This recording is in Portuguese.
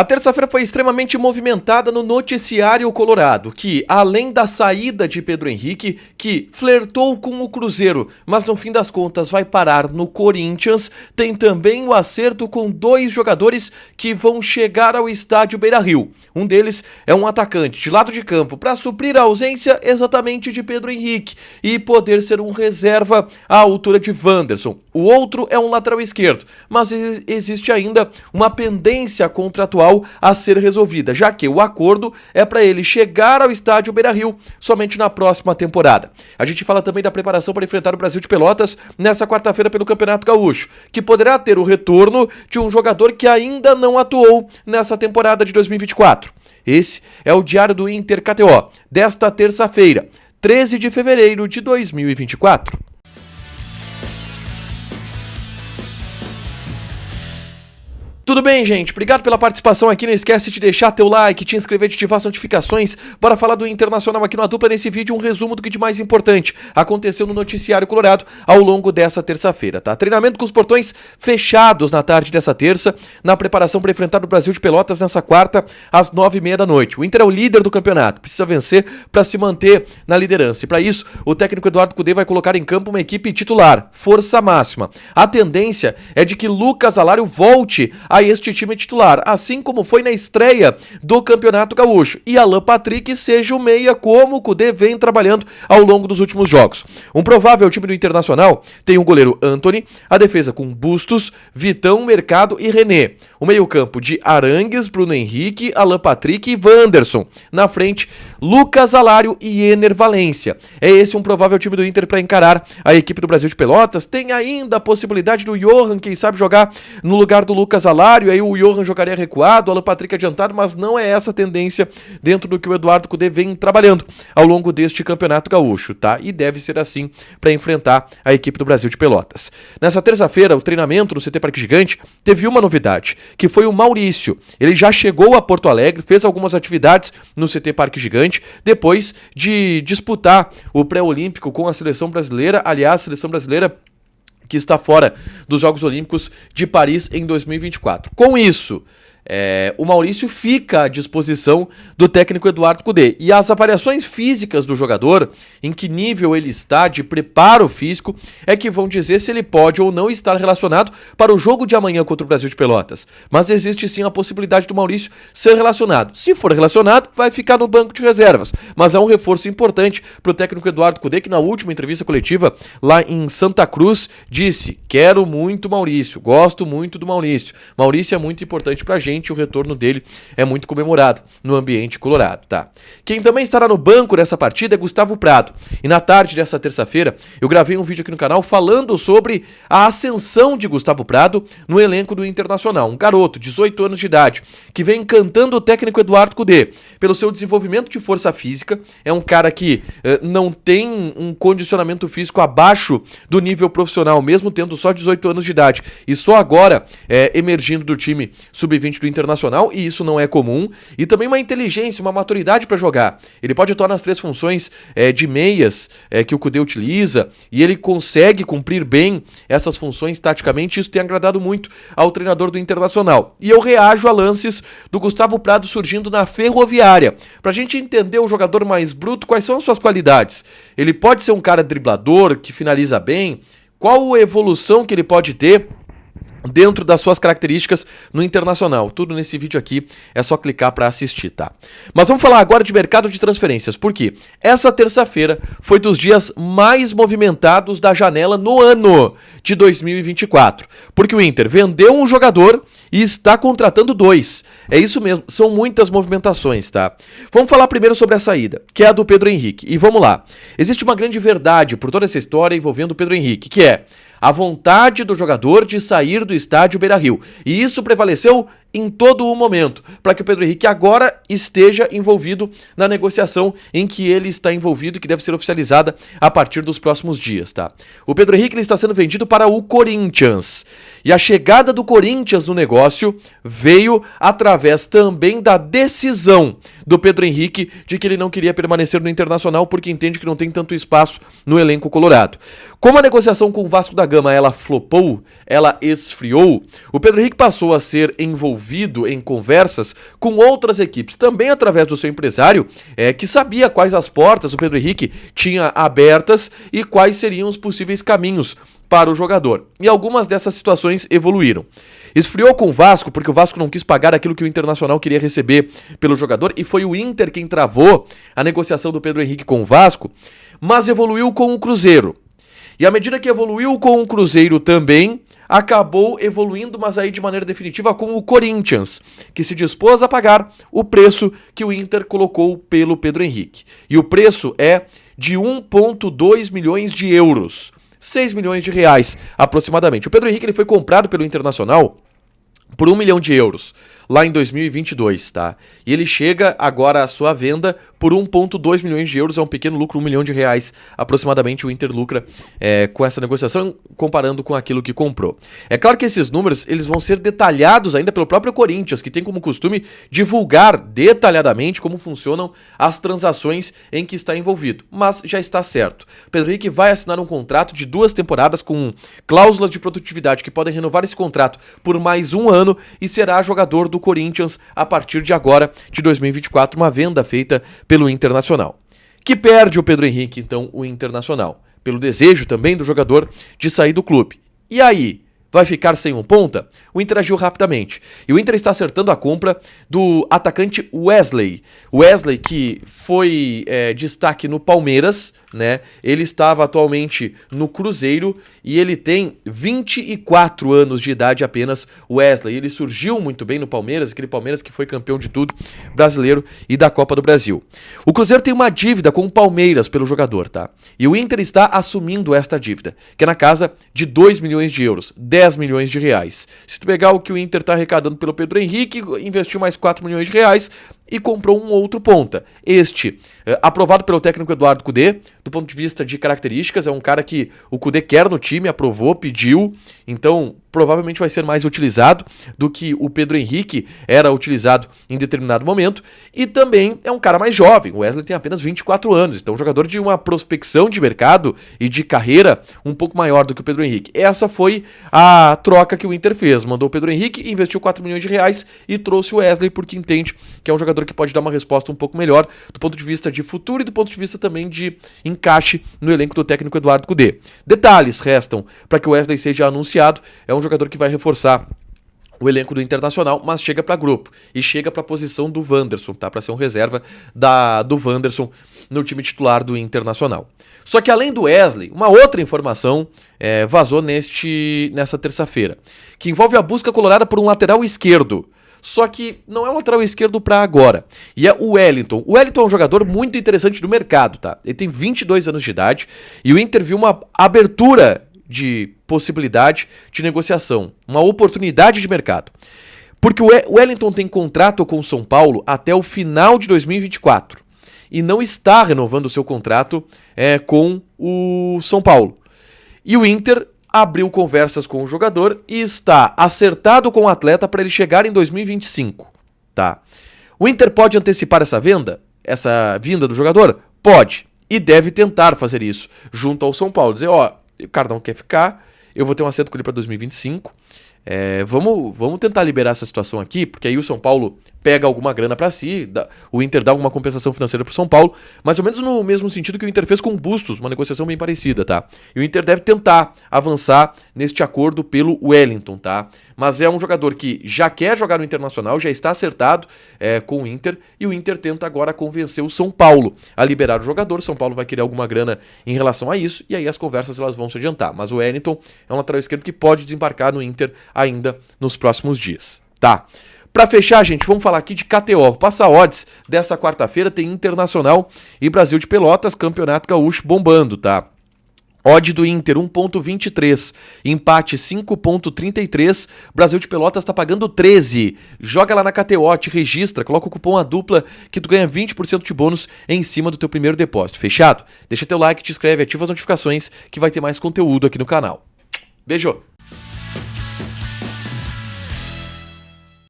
A terça-feira foi extremamente movimentada no noticiário colorado, que, além da saída de Pedro Henrique, que flertou com o Cruzeiro, mas no fim das contas vai parar no Corinthians, tem também o acerto com dois jogadores que vão chegar ao estádio Beira-Rio. Um deles é um atacante de lado de campo para suprir a ausência exatamente de Pedro Henrique e poder ser um reserva à altura de Wanderson. O outro é um lateral esquerdo, mas existe ainda uma pendência contratual a ser resolvida, já que o acordo é para ele chegar ao estádio Beira-Rio somente na próxima temporada. A gente fala também da preparação para enfrentar o Brasil de Pelotas nessa quarta-feira pelo Campeonato Gaúcho, que poderá ter o retorno de um jogador que ainda não atuou nessa temporada de 2024. Esse é o Diário do Inter KTO, desta terça-feira, 13 de fevereiro de 2024. Tudo bem, gente? Obrigado pela participação aqui. Não esquece de deixar teu like, te inscrever, de ativar as notificações. Bora falar do Internacional aqui no A Dupla. Nesse vídeo, um resumo do que de mais importante aconteceu no noticiário colorado ao longo dessa terça-feira, tá? Treinamento com os portões fechados na tarde dessa terça, na preparação para enfrentar o Brasil de Pelotas nessa quarta, às 9h30 da noite. O Inter é o líder do campeonato, precisa vencer para se manter na liderança. E para isso, o técnico Eduardo Cudê vai colocar em campo uma equipe titular, força máxima. A tendência é de que Lucas Alário volte a este time titular, assim como foi na estreia do Campeonato Gaúcho, e Alan Patrick seja o meia, como o Cudê vem trabalhando ao longo dos últimos jogos. Um provável time do Internacional tem o goleiro Antony, a defesa com Bustos, Vitão, Mercado e René. O meio-campo de Arangues, Bruno Henrique, Alan Patrick e Wanderson. Na frente, Lucas Alário e Ener Valência. É esse um provável time do Inter para encarar a equipe do Brasil de Pelotas. Tem ainda a possibilidade do Johan, quem sabe, jogar no lugar do Lucas Alário. Aí o Johan jogaria recuado, o Alan Patrick adiantado, mas não é essa a tendência dentro do que o Eduardo Cudê vem trabalhando ao longo deste Campeonato Gaúcho, tá? E deve ser assim para enfrentar a equipe do Brasil de Pelotas. Nessa terça-feira, o treinamento no CT Parque Gigante teve uma novidade, que foi o Maurício. Ele já chegou a Porto Alegre, fez algumas atividades no CT Parque Gigante, depois de disputar o pré-olímpico com a seleção brasileira. Aliás, a seleção brasileira que está fora dos Jogos Olímpicos de Paris em 2024. Com isso, o Maurício fica à disposição do técnico Eduardo Cudê. E as avaliações físicas do jogador, em que nível ele está de preparo físico, é que vão dizer se ele pode ou não estar relacionado para o jogo de amanhã contra o Brasil de Pelotas. Mas existe sim a possibilidade do Maurício ser relacionado. Se for relacionado, vai ficar no banco de reservas. Mas é um reforço importante para o técnico Eduardo Cudê, que na última entrevista coletiva lá em Santa Cruz disse: quero muito Maurício, gosto muito do Maurício. Maurício é muito importante para a gente. O retorno dele é muito comemorado no ambiente colorado, tá? Quem também estará no banco dessa partida é Gustavo Prado. E na tarde dessa terça-feira, eu gravei um vídeo aqui no canal falando sobre a ascensão de Gustavo Prado no elenco do Internacional. Um garoto, 18 anos de idade, que vem encantando o técnico Eduardo Cudê pelo seu desenvolvimento de força física. É um cara que não tem um condicionamento físico abaixo do nível profissional, mesmo tendo só 18 anos de idade. E só agora emergindo do time sub-20 do Internacional, e isso não é comum, e também uma inteligência, uma maturidade para jogar. Ele pode atuar nas três funções de meias que o Cudê utiliza, e ele consegue cumprir bem essas funções taticamente. Isso tem agradado muito ao treinador do Internacional. E eu reajo a lances do Gustavo Prado surgindo na Ferroviária, pra gente entender o jogador mais bruto, quais são as suas qualidades. Ele pode ser um cara driblador, que finaliza bem, qual a evolução que ele pode ter dentro das suas características no Internacional. Tudo nesse vídeo aqui, é só clicar para assistir, tá? Mas vamos falar agora de mercado de transferências, porque essa terça-feira foi dos dias mais movimentados da janela no ano de 2024, porque o Inter vendeu um jogador e está contratando dois. É isso mesmo, são muitas movimentações, tá? Vamos falar primeiro sobre a saída, que é a do Pedro Henrique. E vamos lá. Existe uma grande verdade por toda essa história envolvendo o Pedro Henrique, que é a vontade do jogador de sair do estádio Beira-Rio. E isso prevaleceu em todo o momento, para que o Pedro Henrique agora esteja envolvido na negociação em que ele está envolvido e que deve ser oficializada a partir dos próximos dias, tá? O Pedro Henrique ele está sendo vendido para o Corinthians. E a chegada do Corinthians no negócio veio através também da decisão do Pedro Henrique de que ele não queria permanecer no Internacional porque entende que não tem tanto espaço no elenco colorado. Como a negociação com o Vasco da Gama ela flopou, ela esfriou, o Pedro Henrique passou a ser envolvido envolvido em conversas com outras equipes, também através do seu empresário, que sabia quais as portas o Pedro Henrique tinha abertas e quais seriam os possíveis caminhos para o jogador. E algumas dessas situações evoluíram. Esfriou com o Vasco, porque o Vasco não quis pagar aquilo que o Internacional queria receber pelo jogador, e foi o Inter quem travou a negociação do Pedro Henrique com o Vasco, mas evoluiu com o Cruzeiro. E à medida que evoluiu com o Cruzeiro também, acabou evoluindo, mas aí de maneira definitiva, com o Corinthians, que se dispôs a pagar o preço que o Inter colocou pelo Pedro Henrique. E o preço é de 1,2 milhões de euros. 6 milhões de reais, aproximadamente. O Pedro Henrique ele foi comprado pelo Internacional por 1 milhão de euros, lá em 2022, tá? E ele chega agora à sua venda por 1,2 milhões de euros, é um pequeno lucro, 1 milhão de reais aproximadamente o Inter lucra com essa negociação, comparando com aquilo que comprou. É claro que esses números eles vão ser detalhados ainda pelo próprio Corinthians, que tem como costume divulgar detalhadamente como funcionam as transações em que está envolvido, mas já está certo. Pedro Henrique vai assinar um contrato de 2 temporadas com cláusulas de produtividade que podem renovar esse contrato por mais um ano e será jogador do Corinthians a partir de agora, de 2024, uma venda feita pelo Internacional. Que perde o Pedro Henrique, então, o Internacional, pelo desejo também do jogador de sair do clube. E aí? Vai ficar sem um ponta? O Inter agiu rapidamente. E o Inter está acertando a compra do atacante Wesley. Wesley, que foi destaque no Palmeiras, né? Ele estava atualmente no Cruzeiro e ele tem 24 anos de idade apenas, Wesley. Ele surgiu muito bem no Palmeiras, aquele Palmeiras que foi campeão de tudo, brasileiro e da Copa do Brasil. O Cruzeiro tem uma dívida com o Palmeiras pelo jogador, tá? E o Inter está assumindo esta dívida, que é na casa de 2 milhões de euros, 10 milhões de reais. Se tu pegar o que o Inter está arrecadando pelo Pedro Henrique, investiu mais 4 milhões de reais e comprou um outro ponta. Este, aprovado pelo técnico Eduardo Cudê, do ponto de vista de características, é um cara que o Cudê quer no time, aprovou, pediu, então provavelmente vai ser mais utilizado do que o Pedro Henrique era utilizado em determinado momento, e também é um cara mais jovem, o Wesley tem apenas 24 anos, então um jogador de uma prospecção de mercado e de carreira um pouco maior do que o Pedro Henrique. Essa foi a troca que o Inter fez, mandou o Pedro Henrique, investiu 4 milhões de reais e trouxe o Wesley porque entende que é um jogador que pode dar uma resposta um pouco melhor do ponto de vista de futuro e do ponto de vista também de encaixe no elenco do técnico Eduardo Cudê. Detalhes restam para que o Wesley seja anunciado, é um jogador que vai reforçar o elenco do Internacional, mas chega para grupo e chega para a posição do Wanderson, tá? Para ser um reserva do Wanderson no time titular do Internacional. Só que além do Wesley, uma outra informação vazou nessa terça-feira, que envolve a busca colorada por um lateral esquerdo. Só que não é um lateral esquerdo para agora. E é o Wellington. O Wellington é um jogador muito interessante do mercado, tá? Ele tem 22 anos de idade e o Inter viu uma abertura de possibilidade de negociação, uma oportunidade de mercado. Porque o Wellington tem contrato com o São Paulo até o final de 2024 e não está renovando o seu contrato com o São Paulo. E o Inter abriu conversas com o jogador e está acertado com o atleta para ele chegar em 2025, tá? O Inter pode antecipar essa vinda do jogador? Pode, e deve tentar fazer isso junto ao São Paulo, dizer, ó, o cara não quer ficar, eu vou ter um acerto com ele para 2025, vamos tentar liberar essa situação aqui, porque aí o São Paulo pega alguma grana para si, o Inter dá alguma compensação financeira pro São Paulo, mais ou menos no mesmo sentido que o Inter fez com o Bustos, uma negociação bem parecida, tá? E o Inter deve tentar avançar neste acordo pelo Wellington, tá? Mas é um jogador que já quer jogar no Internacional, já está acertado com o Inter, e o Inter tenta agora convencer o São Paulo a liberar o jogador. O São Paulo vai querer alguma grana em relação a isso, e aí as conversas elas vão se adiantar. Mas o Wellington é um lateral esquerdo que pode desembarcar no Inter ainda nos próximos dias, tá? Pra fechar, gente, vamos falar aqui de KTO. Vou passar odds dessa quarta-feira, tem Internacional e Brasil de Pelotas, Campeonato Gaúcho bombando, tá? Odd do Inter 1,23, empate 5,33, Brasil de Pelotas tá pagando 13. Joga lá na KTO, te registra, coloca o cupom ADUPLA que tu ganha 20% de bônus em cima do teu primeiro depósito. Fechado? Deixa teu like, te inscreve, ativa as notificações que vai ter mais conteúdo aqui no canal. Beijo!